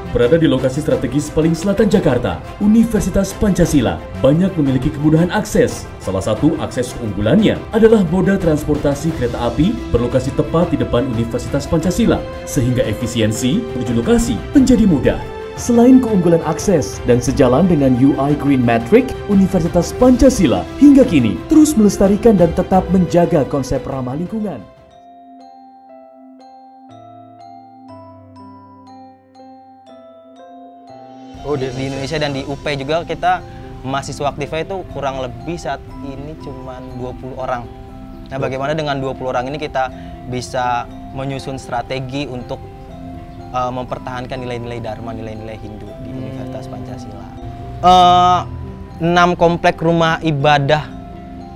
Berada di lokasi strategis paling selatan Jakarta, Universitas Pancasila banyak memiliki kemudahan akses. Salah satu akses keunggulannya adalah moda transportasi kereta api berlokasi tepat di depan Universitas Pancasila, sehingga efisiensi menuju lokasi menjadi mudah. Selain keunggulan akses dan sejalan dengan UI Green Matrix, Universitas Pancasila hingga kini terus melestarikan dan tetap menjaga konsep ramah lingkungan. Di Indonesia dan di UP juga kita mahasiswa aktifnya itu kurang lebih saat ini cuma 20 orang. Nah, bagaimana dengan 20 orang ini kita bisa menyusun strategi untuk mempertahankan nilai-nilai Dharma, nilai-nilai Hindu di Universitas Pancasila. 6 komplek rumah ibadah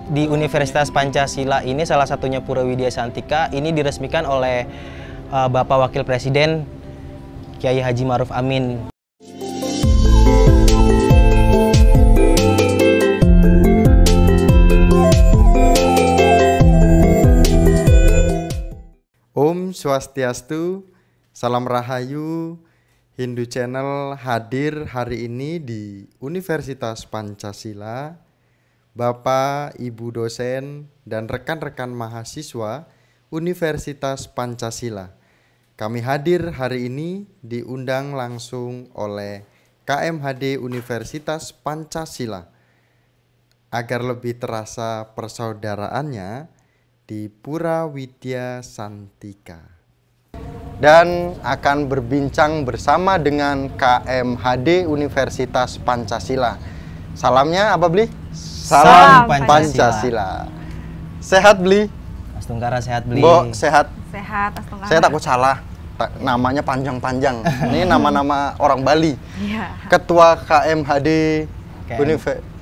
di Universitas Pancasila ini, salah satunya Pura Widya Santika, ini diresmikan oleh Bapak Wakil Presiden Kiai Haji Ma'ruf Amin. Om Swastiastu, Salam Rahayu. Hindu Channel hadir hari ini di Universitas Pancasila. Bapak, Ibu dosen, dan rekan-rekan mahasiswa Universitas Pancasila. Kami hadir hari ini diundang langsung oleh KMHD Universitas Pancasila agar lebih terasa persaudaraannya di Pura Widya Santika. Dan akan berbincang bersama dengan KMHD Universitas Pancasila. Salamnya apa, Bli? Salam Pancasila. Sehat, Bli? Astungkara sehat, Bli. Mbok sehat? Sehat, Astungkara. Saya takut salah. Namanya panjang-panjang. Ini nama-nama orang Bali. Iya. Ketua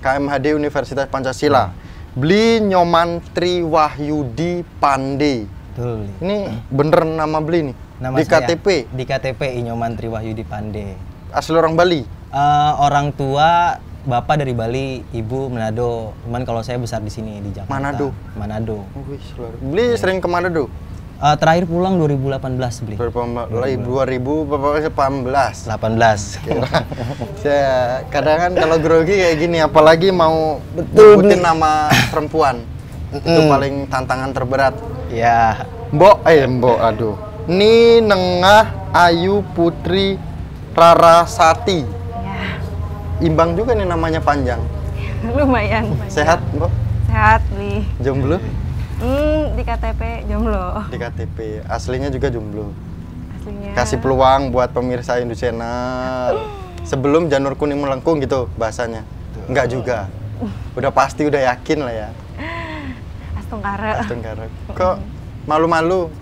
KMHD Universitas Pancasila. Bli Nyoman Triwahyudi Pande. Betul. Ini bener nama Bli nih? Nama di saya, KTP? Di KTP Nyoman Triwahyudi Pande. Asli orang Bali? Orang tua, bapak dari Bali, ibu Manado. Cuman kalau saya besar di sini di Jakarta. Manado? Manado. Bli sering ke Manado? Terakhir pulang 2018, Bli. 2018. 18. Saya kadang kan kalau grogi kayak gini, apalagi mau Betul, nyebutin nama perempuan. Itu paling tantangan terberat. Ya. Mbok, aduh. Ni Nengah Ayu Putri Rarasati. Ya. Imbang juga nih namanya panjang. Lumayan. Sehat, Mbok? Sehat, Li. Jomblo? Di KTP jomblo. Di KTP. Aslinya juga jomblo. Aslinya. Kasih peluang buat pemirsa Hindu Channel. Sebelum janur kuning melengkung gitu bahasanya. Enggak juga. Udah pasti, udah yakin lah ya. Astungkara. Kok malu-malu?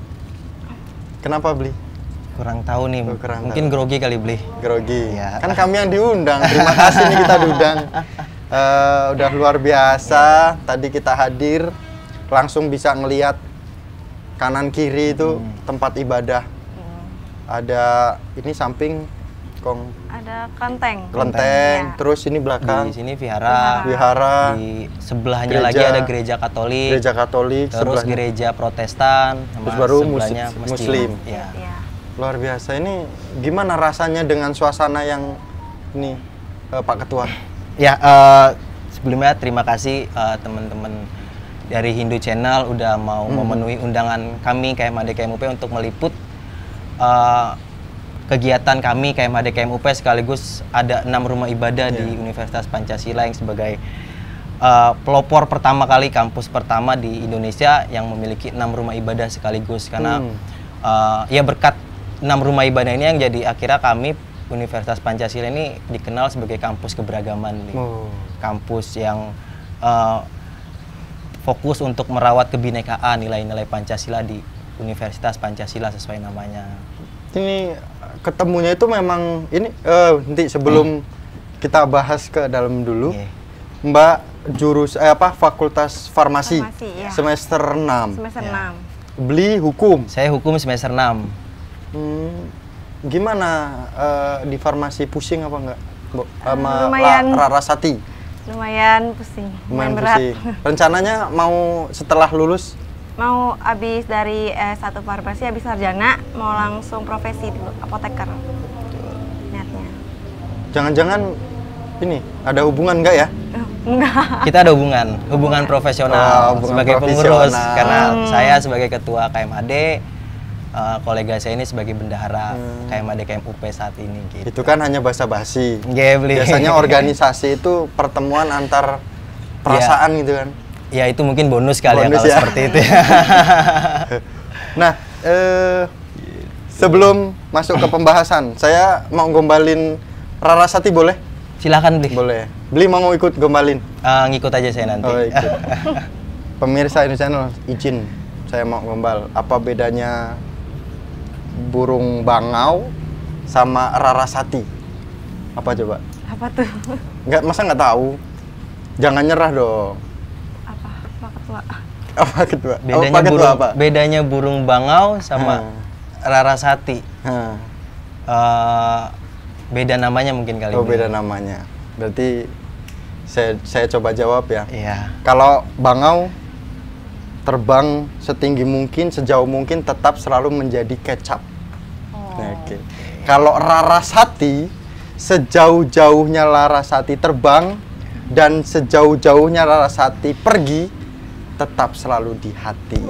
Kenapa, Bli? Kurang tahu nih. Kurang mungkin tahu. grogi kali, Bli. Grogi. Ya. Kan kami yang diundang. Terima kasih nih kita diundang. Udah luar biasa. Tadi kita hadir langsung bisa ngelihat kanan kiri itu tempat ibadah. Ada ini samping ada kelenteng. Ya. Terus ini belakang. Di sini vihara. Di sebelahnya lagi ada gereja Katolik. Gereja Katolik. Terus gereja Protestan. Terus baru sebelahnya Muslim. Ya. Luar biasa. Ini gimana rasanya dengan suasana yang ini, Pak Ketua? Ya, sebelumnya terima kasih teman-teman dari Hindu Channel udah mau memenuhi undangan kami KMHD KMUP untuk meliput kegiatan kami KMHD KMUP, sekaligus ada 6 rumah ibadah di Universitas Pancasila yang sebagai pelopor pertama kali, kampus pertama di Indonesia yang memiliki 6 rumah ibadah sekaligus. Karena ya berkat 6 rumah ibadah ini yang jadi akhirnya kami Universitas Pancasila ini dikenal sebagai kampus keberagaman, kampus yang fokus untuk merawat kebinekaan nilai-nilai Pancasila di Universitas Pancasila sesuai namanya. Ini ketemunya itu memang ini nanti sebelum kita bahas ke dalam dulu. Mbak Fakultas Farmasi ya. semester 6. Semester 6. Bli hukum. Saya hukum semester 6. Gimana di farmasi, pusing apa enggak? Sama lumayan. Rarasati. Lumayan pusing. Lumayan berat. Pusing. Rencananya mau setelah lulus? Mau habis dari S1 farmasi, habis sarjana, mau langsung profesi dulu, apoteker. Niat. Jangan-jangan ini ada hubungan nggak ya? Enggak. Kita ada hubungan profesional Hubungan sebagai profesional. pengurus karena saya sebagai ketua KMHD, kolega saya ini sebagai bendahara KMHD KMUP saat ini gitu. Itu kan hanya basa-basi. Gebli. Biasanya organisasi itu pertemuan antar perasaan gitu kan. Ya itu mungkin bonus kali Bonus ya kalau ya. seperti itu ya. Nah, sebelum masuk ke pembahasan, saya mau gombalin Rarasati boleh? Silakan Bli. Boleh. Beli mau ikut gombalin? Ngikut aja saya nanti. Oh, ikut. Pemirsa ini channel, izin saya mau gombal. Apa bedanya burung bangau sama Rarasati? Apa coba? Apa tuh? Nggak, masa nggak tahu? Jangan nyerah dong. Apa? Pak Ketua. Apa ketua? Bedanya Pak Ketua burung apa? bedanya burung bangau sama Rarasati. Beda namanya mungkin kali Oh, ini. beda namanya. Berarti saya coba jawab ya. Iya. Kalau bangau terbang setinggi mungkin, sejauh mungkin, tetap selalu menjadi kecap. Oke. Kalau Rarasati, sejauh-jauhnya Larasati terbang dan sejauh-jauhnya Larasati pergi, tetap selalu di hati.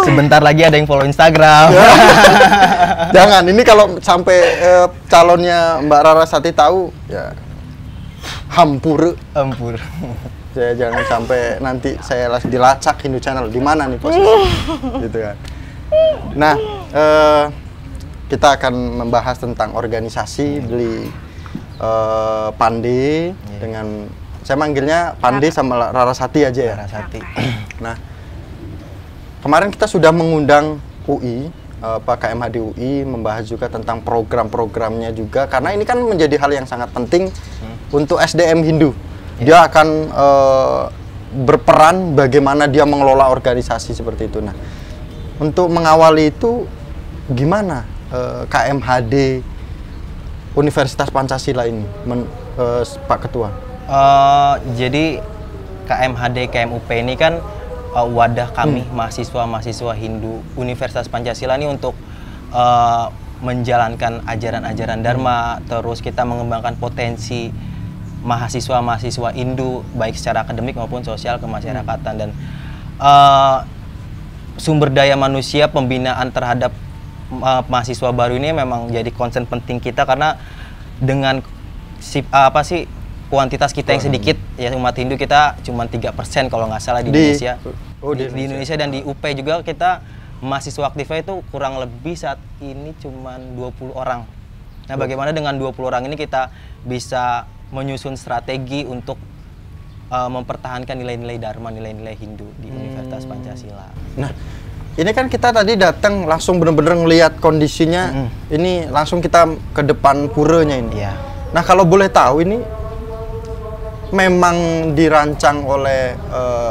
Sebentar lagi ada yang follow Instagram. Jangan, ini kalau sampai calonnya Mbak Rarasati tahu, ya hampur. Ampur. Saya jangan sampai nanti saya dilacak Hindu Channel. Di mana nih posisi? Gitu kan. Nah, kita akan membahas tentang organisasi Beli Pande dengan saya manggilnya Pande sama Rarasati aja ya. Rarasati. Nah, kemarin kita sudah mengundang UI, Pak KMHD UI, membahas juga tentang program-programnya juga, karena ini kan menjadi hal yang sangat penting untuk SDM Hindu. Dia akan berperan bagaimana dia mengelola organisasi seperti itu. Nah, untuk mengawali itu gimana KMHD Universitas Pancasila ini, Pak Ketua? Jadi KMHD KMUP ini kan wadah kami mahasiswa-mahasiswa Hindu Universitas Pancasila ini untuk menjalankan ajaran-ajaran Dharma, terus kita mengembangkan potensi mahasiswa-mahasiswa Hindu baik secara akademik maupun sosial kemasyarakatan, dan sumber daya manusia, pembinaan terhadap mahasiswa baru ini memang jadi concern penting kita, karena dengan kuantitas kita yang sedikit ya, umat Hindu kita cuma 3% kalau nggak salah di Indonesia. Di Indonesia dan di UP juga kita mahasiswa aktifnya itu kurang lebih saat ini cuma 20 orang. Nah, bagaimana dengan 20 orang ini kita bisa menyusun strategi untuk mempertahankan nilai-nilai Dharma, nilai-nilai Hindu di Universitas Pancasila. Nah, ini kan kita tadi datang langsung benar-benar ngelihat kondisinya. Ini langsung kita ke depan puranya ini. Iya. Nah, kalau boleh tahu ini memang dirancang oleh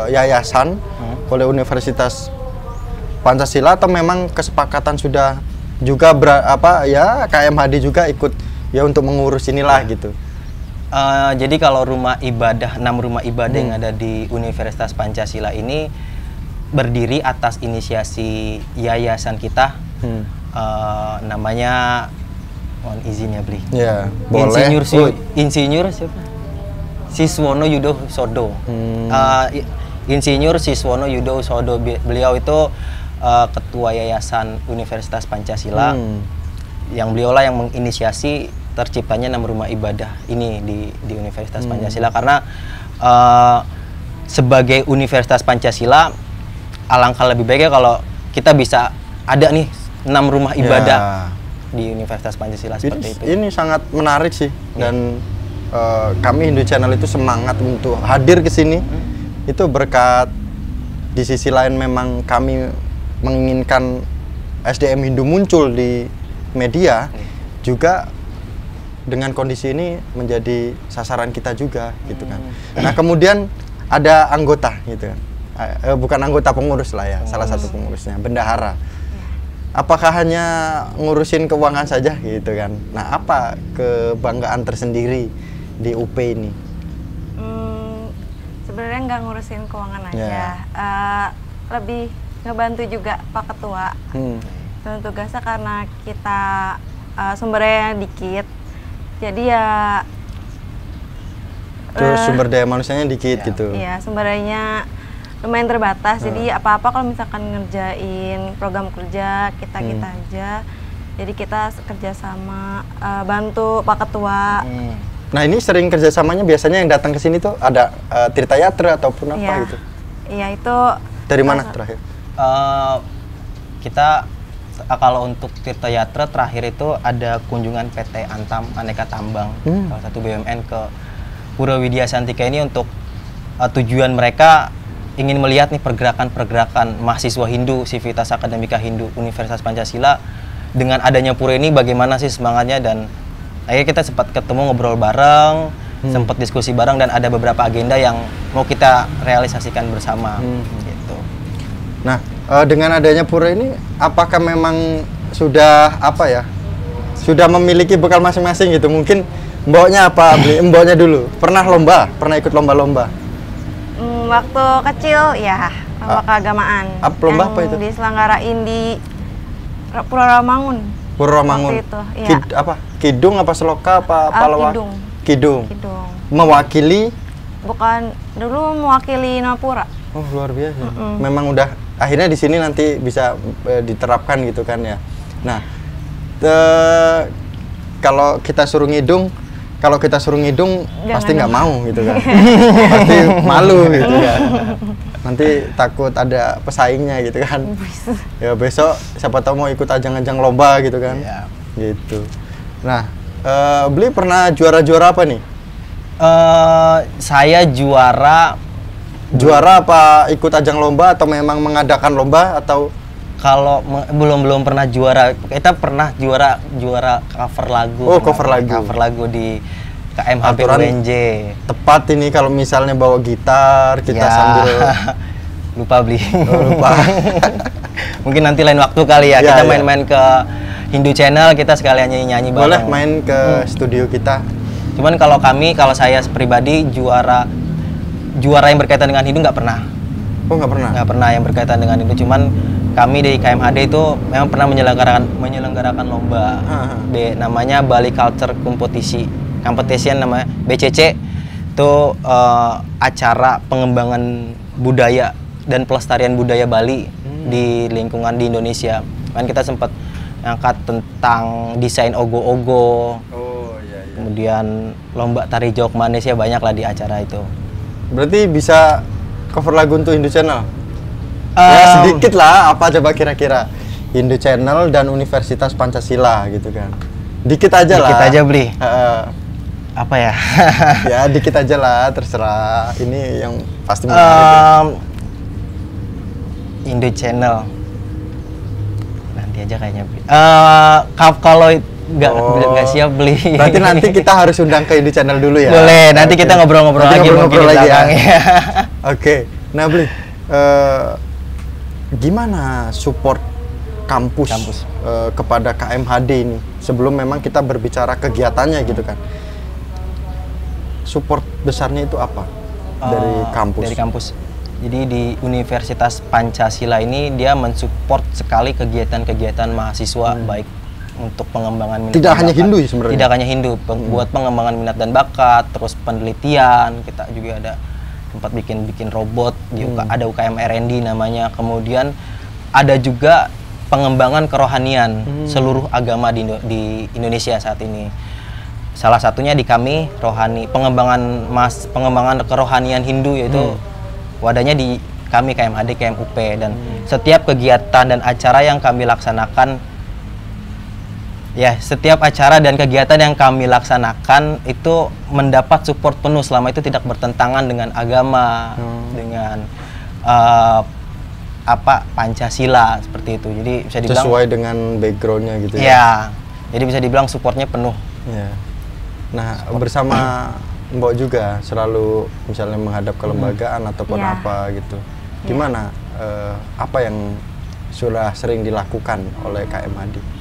yayasan, oleh Universitas Pancasila, atau memang kesepakatan sudah juga KMHD juga ikut ya untuk mengurus inilah gitu. Jadi kalau 6 rumah ibadah yang ada di Universitas Pancasila ini berdiri atas inisiasi yayasan kita, namanya, mohon izin ya Bli. Ya, boleh. Insinyur siapa? Siswono Yudosodo. Insinyur Siswono Yudosodo, beliau itu ketua yayasan Universitas Pancasila, yang beliaulah yang menginisiasi terciptanya 6 rumah ibadah ini di Universitas Pancasila, karena sebagai Universitas Pancasila alangkah lebih baiknya kalau kita bisa ada nih 6 rumah ibadah di Universitas Pancasila seperti itu. Ini sangat menarik sih, dan kami Hindu Channel itu semangat untuk hadir ke sini. Itu berkat di sisi lain memang kami menginginkan SDM Hindu muncul di media, juga dengan kondisi ini menjadi sasaran kita juga gitu kan. Nah, kemudian ada anggota gitu kan. Bukan anggota, pengurus lah ya, salah satu pengurusnya, bendahara. Apakah hanya ngurusin keuangan saja gitu kan? Nah, apa kebanggaan tersendiri di UP ini? Sebenarnya nggak ngurusin keuangan aja, lebih ngebantu juga Pak Ketua. Bagi tugasnya karena kita sumbernya dikit, jadi ya Terus sumber daya manusianya dikit gitu. iya, sumber dayanya lumayan terbatas. Jadi apa-apa kalau misalkan ngerjain program kerja kita aja. Jadi kita kerja sama, bantu Pak Ketua. Nah ini sering kerjasamanya biasanya yang datang ke sini tuh ada Tirta Yatra ataupun apa Iya. gitu. Iya, itu Dari mana terakhir? Kita kalau untuk Tirta Yatra terakhir itu ada kunjungan PT Antam Aneka Tambang, salah satu BUMN ke Pura Widya Santika ini untuk tujuan mereka ingin melihat nih pergerakan-pergerakan mahasiswa Hindu, Civitas Akademika Hindu Universitas Pancasila. Dengan adanya pura ini bagaimana sih semangatnya, dan akhirnya kita sempat ketemu ngobrol bareng, sempat diskusi bareng, dan ada beberapa agenda yang mau kita realisasikan bersama gitu. Nah dengan adanya pura ini apakah memang sudah apa ya? Sudah memiliki bekal masing-masing gitu? Mungkin mboknya apa? Mboknya dulu pernah ikut lomba-lomba? waktu kecil ya lomba keagamaan. Lomba yang apa itu? Diselenggarain di Pura Ramangun. Pura Ramangun. Waktu itu, iya. Kidung apa Seloka apa Palawak? Kidung. Kidung. Kidung. Mewakili? Bukan, dulu mewakili Napura. Oh luar biasa. Memang udah akhirnya di sini nanti bisa diterapkan gitu kan ya. Nah, kalau kita suruh ngidung pasti nggak mau gitu kan. Pasti malu gitu kan. Nanti takut ada pesaingnya gitu kan. Ya besok siapa tahu mau ikut ajang-ajang lomba gitu kan. Iya. Gitu. Nah, Beli pernah juara-juara apa nih? Saya juara apa ikut ajang lomba atau memang mengadakan lomba atau kalau belum pernah juara. Kita pernah juara cover lagu. Oh, cover lagu. Cover lagu di KMHP Aturan UNJ. tepat ini kalau misalnya bawa gitar kita Ya. sambil Lupa Beli. lupa. Mungkin nanti lain waktu kali ya, Ya, kita ya. main-main ke Hindu Channel, kita sekalian nyanyi-nyanyi bareng. Boleh main ke studio kita. Cuman kalau saya pribadi juara yang berkaitan dengan Hindu nggak pernah. Oh nggak pernah. Nggak pernah yang berkaitan dengan itu. Cuman kami di KMHD itu memang pernah menyelenggarakan lomba. Namanya Bali Culture Competition namanya BCC. Itu acara pengembangan budaya dan pelestarian budaya Bali di lingkungan di Indonesia. Kan kita sempat angkat tentang desain ogo-ogo. Oh iya. Kemudian lomba tari jok manis, ya banyak lah di acara itu. Berarti bisa cover lagu untuk Hindu Channel? Ya sedikit lah, apa coba kira-kira? Hindu Channel dan Universitas Pancasila gitu kan. Dikit aja lah. Dikit aja Beli. Apa ya? Ya dikit aja lah, terserah. Ini yang pasti menarik. Hindu Channel. Nanti aja kayaknya Beli. Kalau nggak siap Beli. Berarti nanti kita harus undang ke Hindu Channel dulu ya? Boleh, nanti kita ngobrol-ngobrol Nanti lagi ngobrol mungkin di lagi ya. belakang, ya. Oke, nah Beli, gimana support kampus. Kepada KMHD ini? Sebelum memang kita berbicara kegiatannya gitu kan. Support besarnya itu apa dari kampus? Dari kampus. Jadi di Universitas Pancasila ini dia mensupport sekali kegiatan-kegiatan mahasiswa, baik untuk pengembangan minat Tidak dan hanya bakat. Hindu ya sebenarnya? Tidak hanya Hindu, buat pengembangan minat dan bakat, terus penelitian, kita juga ada tempat bikin robot, ada UKM R&D namanya. Kemudian ada juga pengembangan kerohanian seluruh agama di Indonesia saat ini. Salah satunya di kami pengembangan kerohanian Hindu, yaitu wadahnya di kami KMHD KMUP, dan setiap kegiatan dan acara yang kami laksanakan, setiap acara dan kegiatan yang kami laksanakan itu mendapat support penuh selama itu tidak bertentangan dengan agama, dengan Pancasila seperti itu. Jadi bisa dibilang sesuai dengan backgroundnya gitu ya? Ya, jadi bisa dibilang supportnya penuh. Ya. Nah, bersama Mbok juga selalu misalnya menghadap ke lembagaan ataupun apa gitu. Gimana? Apa yang sudah sering dilakukan oleh KMHD?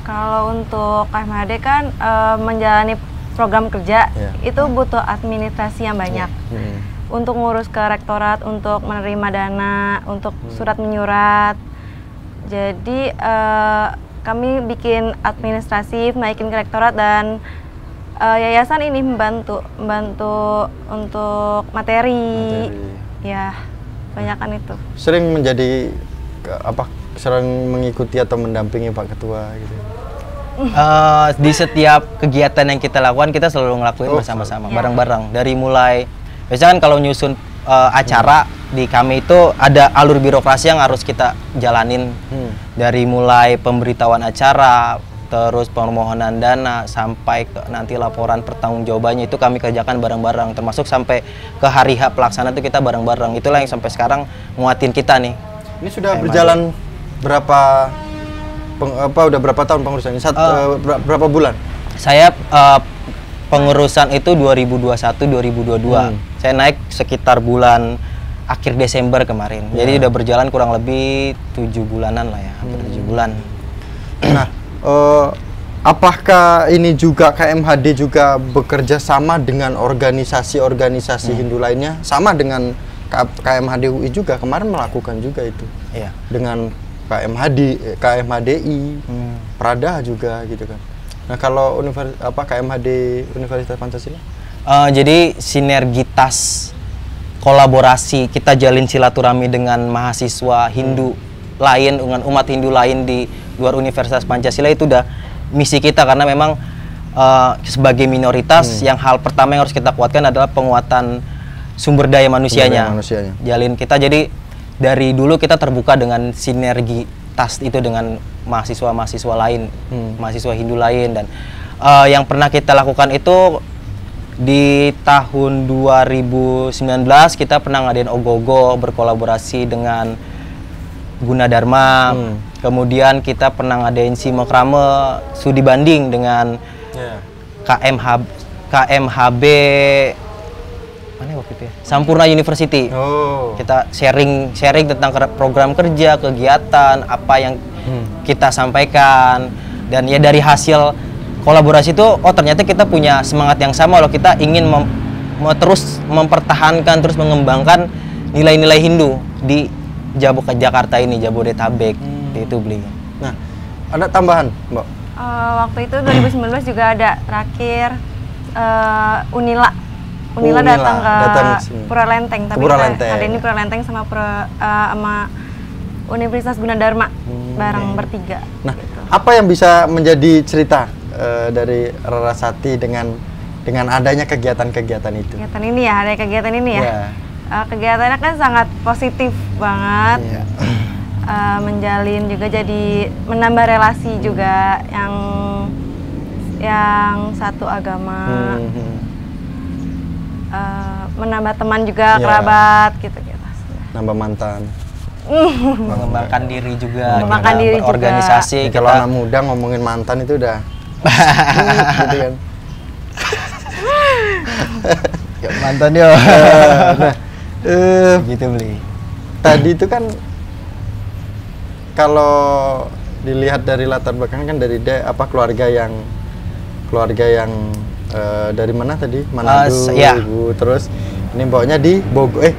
Kalau untuk KMHD kan menjalani program kerja itu butuh administrasi yang banyak. Untuk ngurus ke rektorat, untuk menerima dana, untuk surat menyurat, Jadi kami bikin administratif, naikin ke rektorat, dan yayasan ini membantu untuk materi. Ya, banyakan itu. Sering menjadi sering mengikuti atau mendampingi Pak Ketua gitu. Di setiap kegiatan yang kita lakukan kita selalu ngelakuin bersama-sama, bareng-bareng. Dari mulai biasanya kan kalau nyusun acara di kami itu ada alur birokrasi yang harus kita jalanin. Dari mulai pemberitahuan acara, terus permohonan dana, sampai ke nanti laporan pertanggungjawabannya itu kami kerjakan bareng-bareng, termasuk sampai ke hari H pelaksanaan itu kita bareng-bareng. Itulah yang sampai sekarang nguatin kita nih. Ini sudah berjalan berapa udah berapa tahun pengurusan ini? Berapa bulan? Saya pengurusan itu 2021-2022. Saya naik sekitar bulan akhir Desember kemarin. Jadi udah berjalan kurang lebih 7 bulanan lah ya, hampir 7 bulan. Nah, apakah ini juga KMHD juga bekerja sama dengan organisasi-organisasi Hindu lainnya? Sama dengan KMHD UI juga kemarin melakukan juga itu. Iya. Dengan KMHDI, Prada juga gitu kan. Nah, kalau KMHD Universitas Pancasila? Jadi sinergitas kolaborasi kita jalin silaturahmi dengan mahasiswa Hindu lain, dengan umat Hindu lain di luar Universitas Pancasila itu udah misi kita, karena memang sebagai minoritas yang hal pertama yang harus kita kuatkan adalah penguatan sumber daya manusianya. Jalin kita, jadi dari dulu kita terbuka dengan sinergitas itu dengan mahasiswa-mahasiswa lain, mahasiswa Hindu lain. Dan yang pernah kita lakukan itu di tahun 2019 kita pernah ngadain ogoh-ogoh berkolaborasi dengan Gunadarma. Kemudian kita pernah ngadain simokrame studi banding dengan KMHB mana waktu itu ya? Sampurna University. Kita sharing tentang program kerja, kegiatan, apa yang kita sampaikan. Dan ya dari hasil kolaborasi itu, ternyata kita punya semangat yang sama loh. Kita ingin terus mempertahankan, terus mengembangkan nilai-nilai Hindu di Jakarta ini, Jabodetabek. Itu beli. Nah, ada tambahan, Mbak? Waktu itu 2019 juga ada terakhir Unila datang ke Puralenteng, tapi ada ini Puralenteng sama Universitas Gunadarma bareng bertiga. Nah, gitu. Apa yang bisa menjadi cerita dari Rarasati dengan adanya kegiatan-kegiatan itu? Kegiatan ini ya, ada kegiatan ini ya. Kegiatannya kan sangat positif banget. Menjalin juga, jadi menambah relasi juga yang satu agama. Menambah teman juga, kerabat gitu. Nambah mantan. Mengembangkan diri juga. Mengembangkan diri juga. Organisasi. Kalau anak muda ngomongin mantan itu udah gitu kan. Ya, mantan yo. Gitu beli. Tadi itu kan kalau dilihat dari latar belakang kan dari keluarga yang dari mana tadi? Manado, Ibu. Terus ini bawanya di Bogor,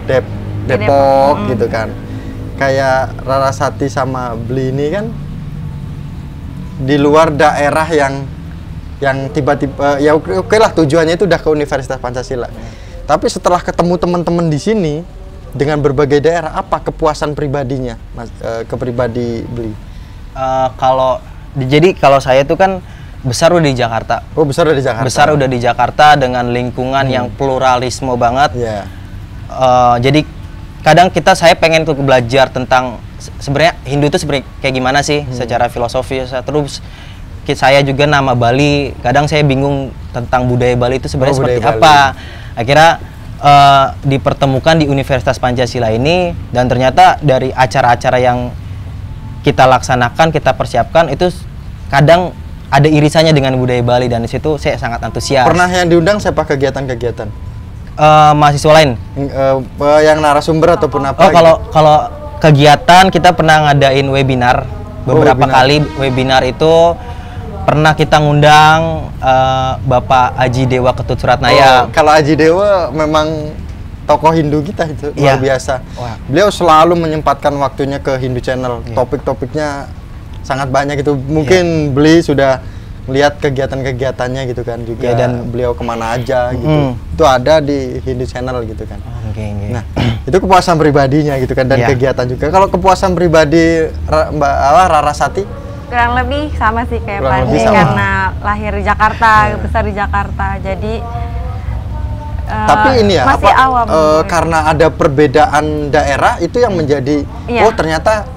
Depok gitu kan. Kayak Rarasati sama Bli ini kan di luar daerah yang tiba-tiba ya oke lah, tujuannya itu udah ke Universitas Pancasila. Tapi setelah ketemu teman-teman di sini dengan berbagai daerah, apa kepuasan pribadinya, ke pribadi Bli? Kalau saya itu kan besar udah di Jakarta. Besar udah di Jakarta. Besar udah di Jakarta dengan lingkungan yang pluralisme banget. Jadi kadang saya pengen tuh belajar tentang sebenarnya Hindu itu sebenarnya kayak gimana sih secara filosofis. Terus saya juga nama Bali, kadang saya bingung tentang budaya Bali itu sebenarnya seperti apa. Akhirnya dipertemukan di Universitas Pancasila ini, dan ternyata dari acara-acara yang kita laksanakan, kita persiapkan itu kadang ada irisannya dengan budaya Bali, dan di situ saya sangat antusias. Pernah yang diundang siapa kegiatan-kegiatan? Mahasiswa lain? Yang narasumber ataupun apa? Kalau kegiatan kita pernah ngadain webinar beberapa kali. Webinar itu pernah kita ngundang Bapak Aji Dewa Ketut Suratnaya. Kalau Aji Dewa memang tokoh Hindu kita itu luar biasa. Wah. Beliau selalu menyempatkan waktunya ke Hindu Channel. Topik-topiknya sangat banyak itu. Mungkin beliau sudah melihat kegiatan-kegiatannya gitu kan juga, dan beliau kemana aja gitu. Itu ada di Hindu Channel gitu kan. Nah, itu kepuasan pribadinya gitu kan, dan kegiatan juga. Kalau kepuasan pribadi Mbak Rarasati? Kurang lebih sama sih kayak Pandi, karena lahir di Jakarta, besar di Jakarta, jadi tapi ini ya, masih awam. Karena ada perbedaan daerah itu yang menjadi, oh ternyata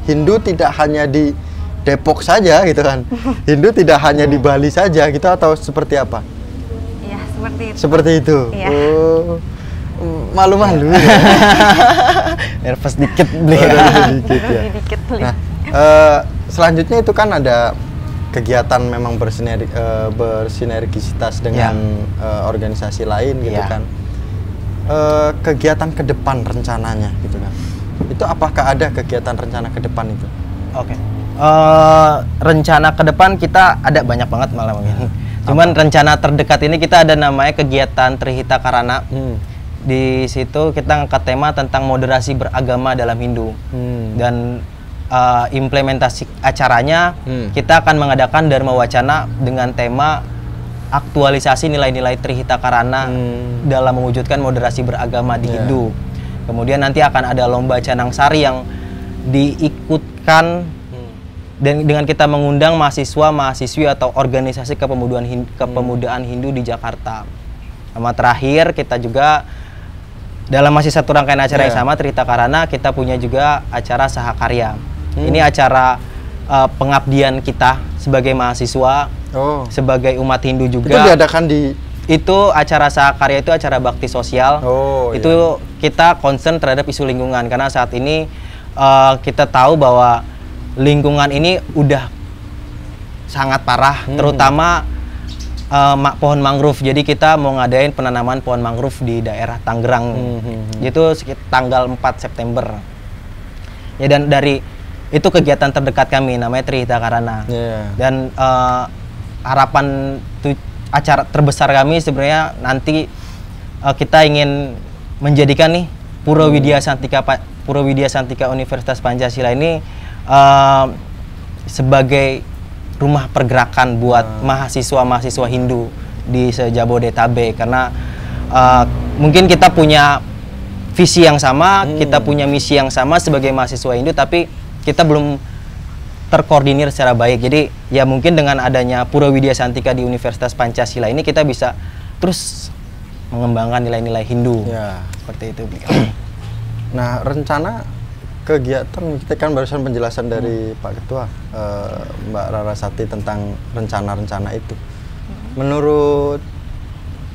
Hindu tidak hanya di Depok saja gitu kan, Hindu tidak hanya di Bali saja gitu, atau seperti apa? Iya, seperti itu. Seperti itu. Iya. Oh, malu-malu. Nervous dikit beli. Dikit beli. Nah, selanjutnya itu kan ada kegiatan memang bersinergisitas dengan organisasi lain gitu kan. Kegiatan ke depan rencananya gitu kan. Itu apakah ada kegiatan rencana ke depan itu? Oke. Rencana ke depan kita ada banyak banget malah mungkin. Cuman rencana terdekat ini kita ada namanya kegiatan Trihita Karana. Di situ kita ngangkat tema tentang moderasi beragama dalam Hindu. Dan implementasi acaranya kita akan mengadakan Dharma Wacana dengan tema aktualisasi nilai-nilai Trihita Karana dalam mewujudkan moderasi beragama di Hindu. Kemudian nanti akan ada lomba Canang Sari yang diikutkan dan dengan kita mengundang mahasiswa-mahasiswi atau organisasi kepemudaan Hindu di Jakarta. Sama terakhir kita juga dalam masih satu rangkaian acara yang sama Trihita Karana, kita punya juga acara Sahakarya. Ini acara pengabdian kita sebagai mahasiswa, sebagai umat Hindu juga. Itu diadakan di... Itu acara Sahakarya itu acara bakti sosial. Itu kita concern terhadap isu lingkungan, karena saat ini kita tahu bahwa lingkungan ini udah sangat parah, terutama pohon mangrove. Jadi kita mau ngadain penanaman pohon mangrove di daerah Tangerang. Itu sekitar tanggal 4 September. Ya, dan dari itu kegiatan terdekat kami namanya Trihita Karana. Dan harapan acara terbesar kami sebenarnya nanti kita ingin menjadikan nih Pura Widya Santika Universitas Pancasila ini sebagai rumah pergerakan buat mahasiswa-mahasiswa Hindu di se-Jabodetabek, karena mungkin kita punya visi yang sama, kita punya misi yang sama sebagai mahasiswa Hindu, tapi kita belum terkoordinir secara baik. Jadi ya mungkin dengan adanya Pura Widya Santika di Universitas Pancasila ini kita bisa terus mengembangkan nilai-nilai Hindu. Seperti itu. Nah, rencana kegiatan kita kan barusan penjelasan dari Pak Ketua, Mbak Rarasati, tentang rencana-rencana itu. Menurut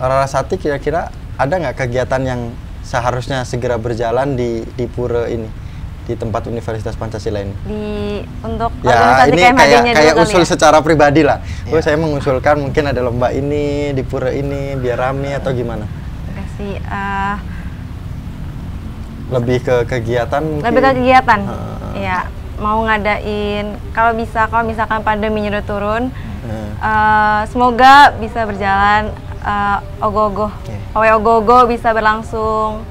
Rarasati kira-kira ada nggak kegiatan yang seharusnya segera berjalan di Pura ini, di tempat Universitas Pancasila ini? Untuk ya, ini kayak usul ya? secara pribadi lah. Saya mengusulkan mungkin ada lomba ini di Pura ini biar rame atau gimana? Lebih ke kegiatan mungkin? Lebih ke kegiatan. Ya, mau ngadain kalau misalkan pandeminya udah turun, semoga bisa berjalan. Ogoh-ogoh, pawai ogoh-ogoh bisa berlangsung.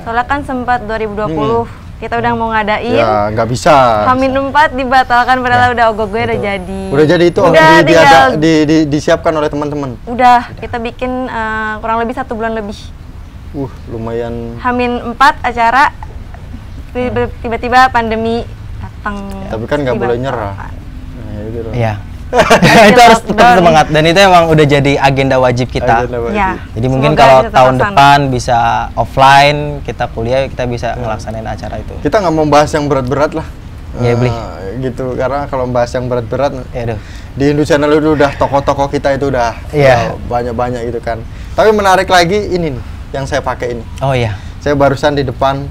Soalnya kan sempat 2020 kita udah mau ngadain. Ya, nggak bisa. Hamin 4 dibatalkan padahal udah ogoh-ogoh udah jadi. Udah jadi itu disiapkan oleh teman-teman. Udah, kita bikin kurang lebih 1 bulan lebih. Lumayan. Hamin 4 acara, tiba-tiba pandemi datang. Tapi kan nggak boleh nyerah. Iya. Itu harus tetap semangat, dan itu emang udah jadi agenda wajib kita. Jadi mungkin kalau tahun depan bisa offline, kita kuliah, kita bisa ngelaksanain acara itu. Kita nggak mau bahas yang berat-berat lah. Ya, beli. Gitu, karena kalau bahas yang berat-berat di Hindu Channel itu udah tokoh-tokoh kita itu udah banyak-banyak gitu kan. Tapi menarik lagi ini nih, yang saya pakai ini. Oh iya. Saya barusan di depan,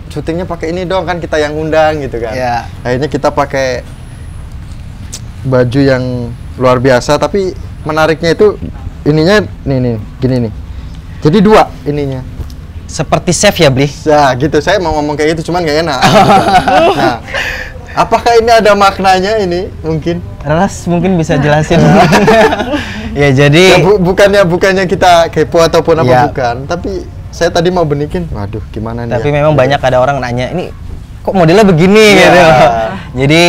syutingnya pakai ini dong, kan kita yang undang gitu kan. Akhirnya kita pakai baju yang luar biasa, tapi menariknya itu ininya nih gini nih. Jadi 2 ininya. Seperti chef ya, Bli? Nah, gitu. Saya mau ngomong kayak gitu, cuman gak enak. Nah, apakah ini ada maknanya ini mungkin? Raras mungkin bisa jelasin. Ya, jadi bukannya kita kepo ataupun apa, bukan, tapi saya tadi mau benikin, waduh gimana nih Tapi ya? memang banyak ada orang nanya, ini kok modelnya begini Iya. gitu. Jadi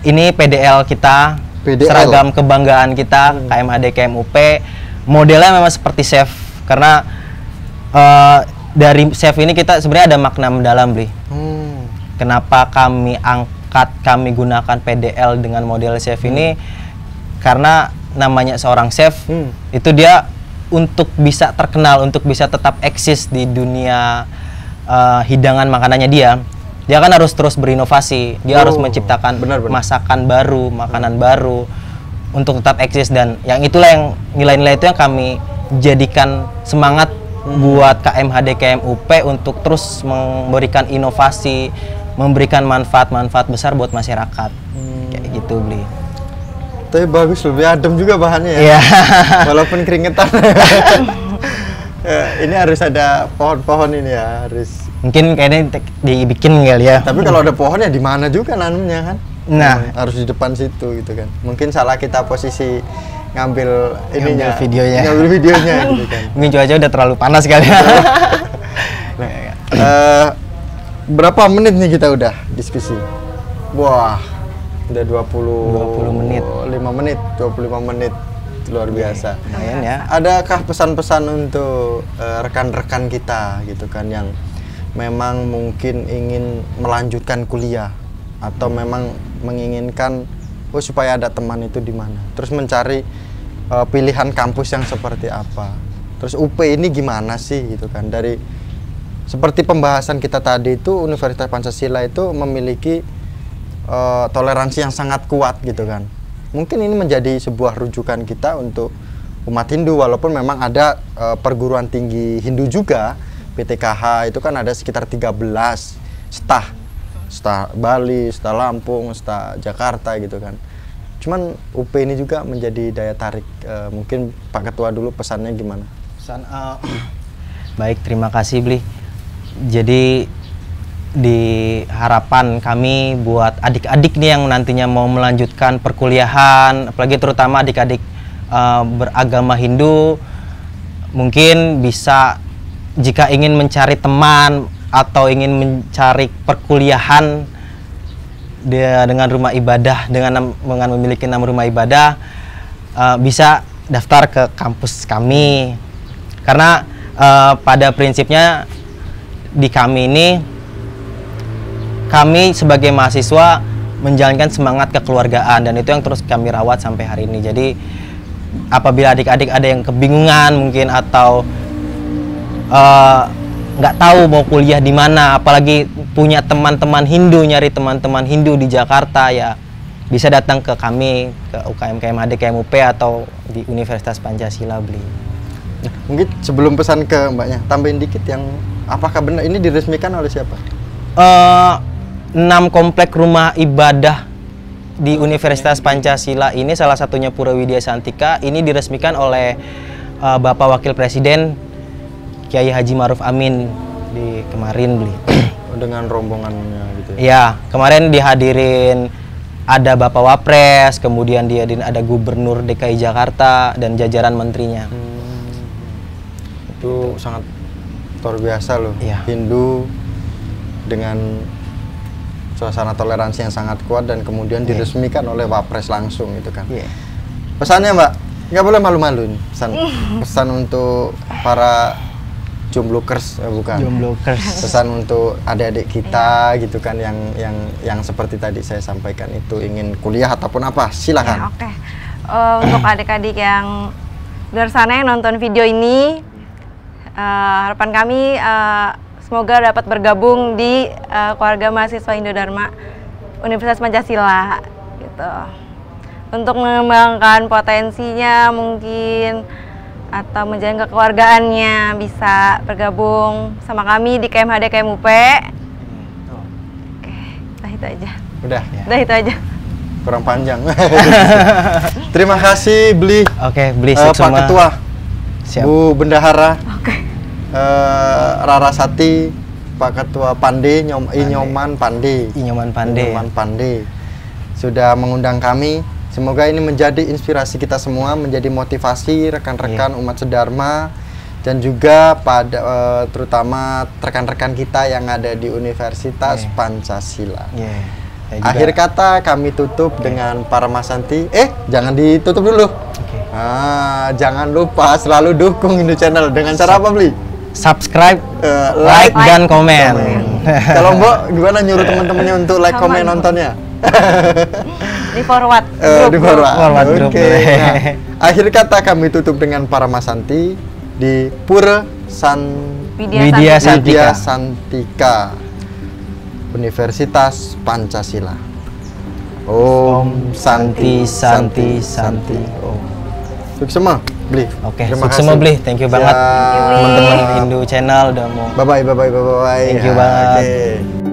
ini PDL kita, PDL. seragam kebanggaan kita, KMHD KMUP. Modelnya memang seperti chef karena dari chef ini kita sebenarnya ada makna mendalam, Bli. Kenapa kami kami gunakan PDL dengan model chef ini? Karena namanya seorang chef itu dia untuk bisa terkenal, untuk bisa tetap eksis di dunia hidangan makanannya dia kan harus terus berinovasi. Dia harus menciptakan masakan baru, makanan baru untuk tetap eksis, dan yang itulah yang nilai-nilai itu yang kami jadikan semangat buat KMHD KMUP untuk terus memberikan inovasi, memberikan manfaat-manfaat besar buat masyarakat. Kayak gitu, Bli. Tapi bagus, lebih adem juga bahannya ya. Iya. Walaupun keringetan. Ini harus ada pohon-pohon ini ya, harus. Mungkin kayaknya dibikin kali ya. Tapi kalau ada pohon ya di mana juga nanamnya kan? Nah, harus di depan situ gitu kan. Mungkin salah kita posisi ngambil ininya, videonya. ngambil videonya gitu kan. Mungkin cuaca udah terlalu panas kali ya. Berapa menit nih kita udah diskusi? Wah, udah 20 menit. 25 menit. Luar biasa. Lumayan ya. Adakah pesan-pesan untuk rekan-rekan kita gitu kan yang memang mungkin ingin melanjutkan kuliah atau memang menginginkan supaya ada teman itu di mana? Terus mencari pilihan kampus yang seperti apa? Terus UP ini gimana sih gitu kan? Dari seperti pembahasan kita tadi itu, Universitas Pancasila itu memiliki toleransi yang sangat kuat gitu kan. Mungkin ini menjadi sebuah rujukan kita untuk umat Hindu, walaupun memang ada perguruan tinggi Hindu juga, PTKH itu kan ada sekitar 13 staf Bali, staf Lampung, staf Jakarta gitu kan. Cuman UP ini juga menjadi daya tarik. Mungkin Pak Ketua dulu pesannya gimana? Pesan, baik, terima kasih, Bli. Jadi di harapan kami buat adik-adik nih yang nantinya mau melanjutkan perkuliahan, apalagi terutama adik-adik beragama Hindu, mungkin bisa, jika ingin mencari teman atau ingin mencari perkuliahan dengan rumah ibadah, dengan memiliki 6 rumah ibadah, bisa daftar ke kampus kami. Karena pada prinsipnya di kami ini, kami sebagai mahasiswa menjalankan semangat kekeluargaan, dan itu yang terus kami rawat sampai hari ini. Jadi apabila adik-adik ada yang kebingungan mungkin atau nggak tahu mau kuliah di mana, apalagi punya teman-teman Hindu, nyari teman-teman Hindu di Jakarta, ya bisa datang ke kami, ke UKM KMHD KMUP atau di Universitas Pancasila, Bli. Mungkin sebelum pesan ke mbaknya, tambahin dikit yang apakah benar ini diresmikan oleh siapa? 6 komplek rumah ibadah di Universitas Pancasila ini, salah satunya Pura Widya Santika, ini diresmikan oleh Bapak Wakil Presiden Kiai Haji Ma'ruf Amin di kemarin, Bli. Dengan rombongannya gitu ya? Ya, kemarin dihadirin ada Bapak Wapres, kemudian ada Gubernur DKI Jakarta dan jajaran menterinya. Itu sangat luar biasa loh. Iya. Hindu dengan suasana toleransi yang sangat kuat dan kemudian diresmikan oleh Wapres langsung gitu kan. Iya. Pesannya Mbak, nggak boleh malu-malu nih. Pesan untuk para jomblokers, bukan. Jomblokers. Pesan untuk adik-adik kita gitu kan yang seperti tadi saya sampaikan itu, ingin kuliah ataupun apa, silakan. Ya, oke. Untuk adik-adik yang di luar sana yang nonton video ini, harapan kami semoga dapat bergabung di keluarga mahasiswa Indodharma Universitas Pancasila gitu. Untuk mengembangkan potensinya mungkin, atau menjalin kekeluargaannya, bisa bergabung sama kami di KMHD KMUP. Oke, udah itu aja. Udah. Udah itu aja. Kurang panjang. Terima kasih Bli. Oke, Bli Pak semua. Ketua. Siap. Bu Bendahara. Oke. Rarasati, Pak Ketua Pande, Inyoman Pande. Inyoman Pande. Inyoman Pande. Sudah mengundang kami. Semoga ini menjadi inspirasi kita semua, menjadi motivasi rekan-rekan umat sedharma dan juga pada terutama rekan-rekan kita yang ada di Universitas Pancasila. Akhir kata kami tutup dengan Paramasanti. Jangan ditutup dulu. Jangan lupa selalu dukung Indo Channel dengan cara apa, Bli? Subscribe, like, dan komen. Kalau Mbok gimana nyuruh teman-temannya untuk like, komen, nontonnya? Di forward Di forward grup. Oke. Nah, akhir kata kami tutup dengan Paramasanti di Widya Santika Universitas Pancasila. Om Santi Santi Santi Om. Sukses semua, Bli. Oke, Terima sukses kasih. semua, Bli. Thank you banget Siap. teman-teman Hindu Channel udah mau. Bye bye. Thank you banget. Oke.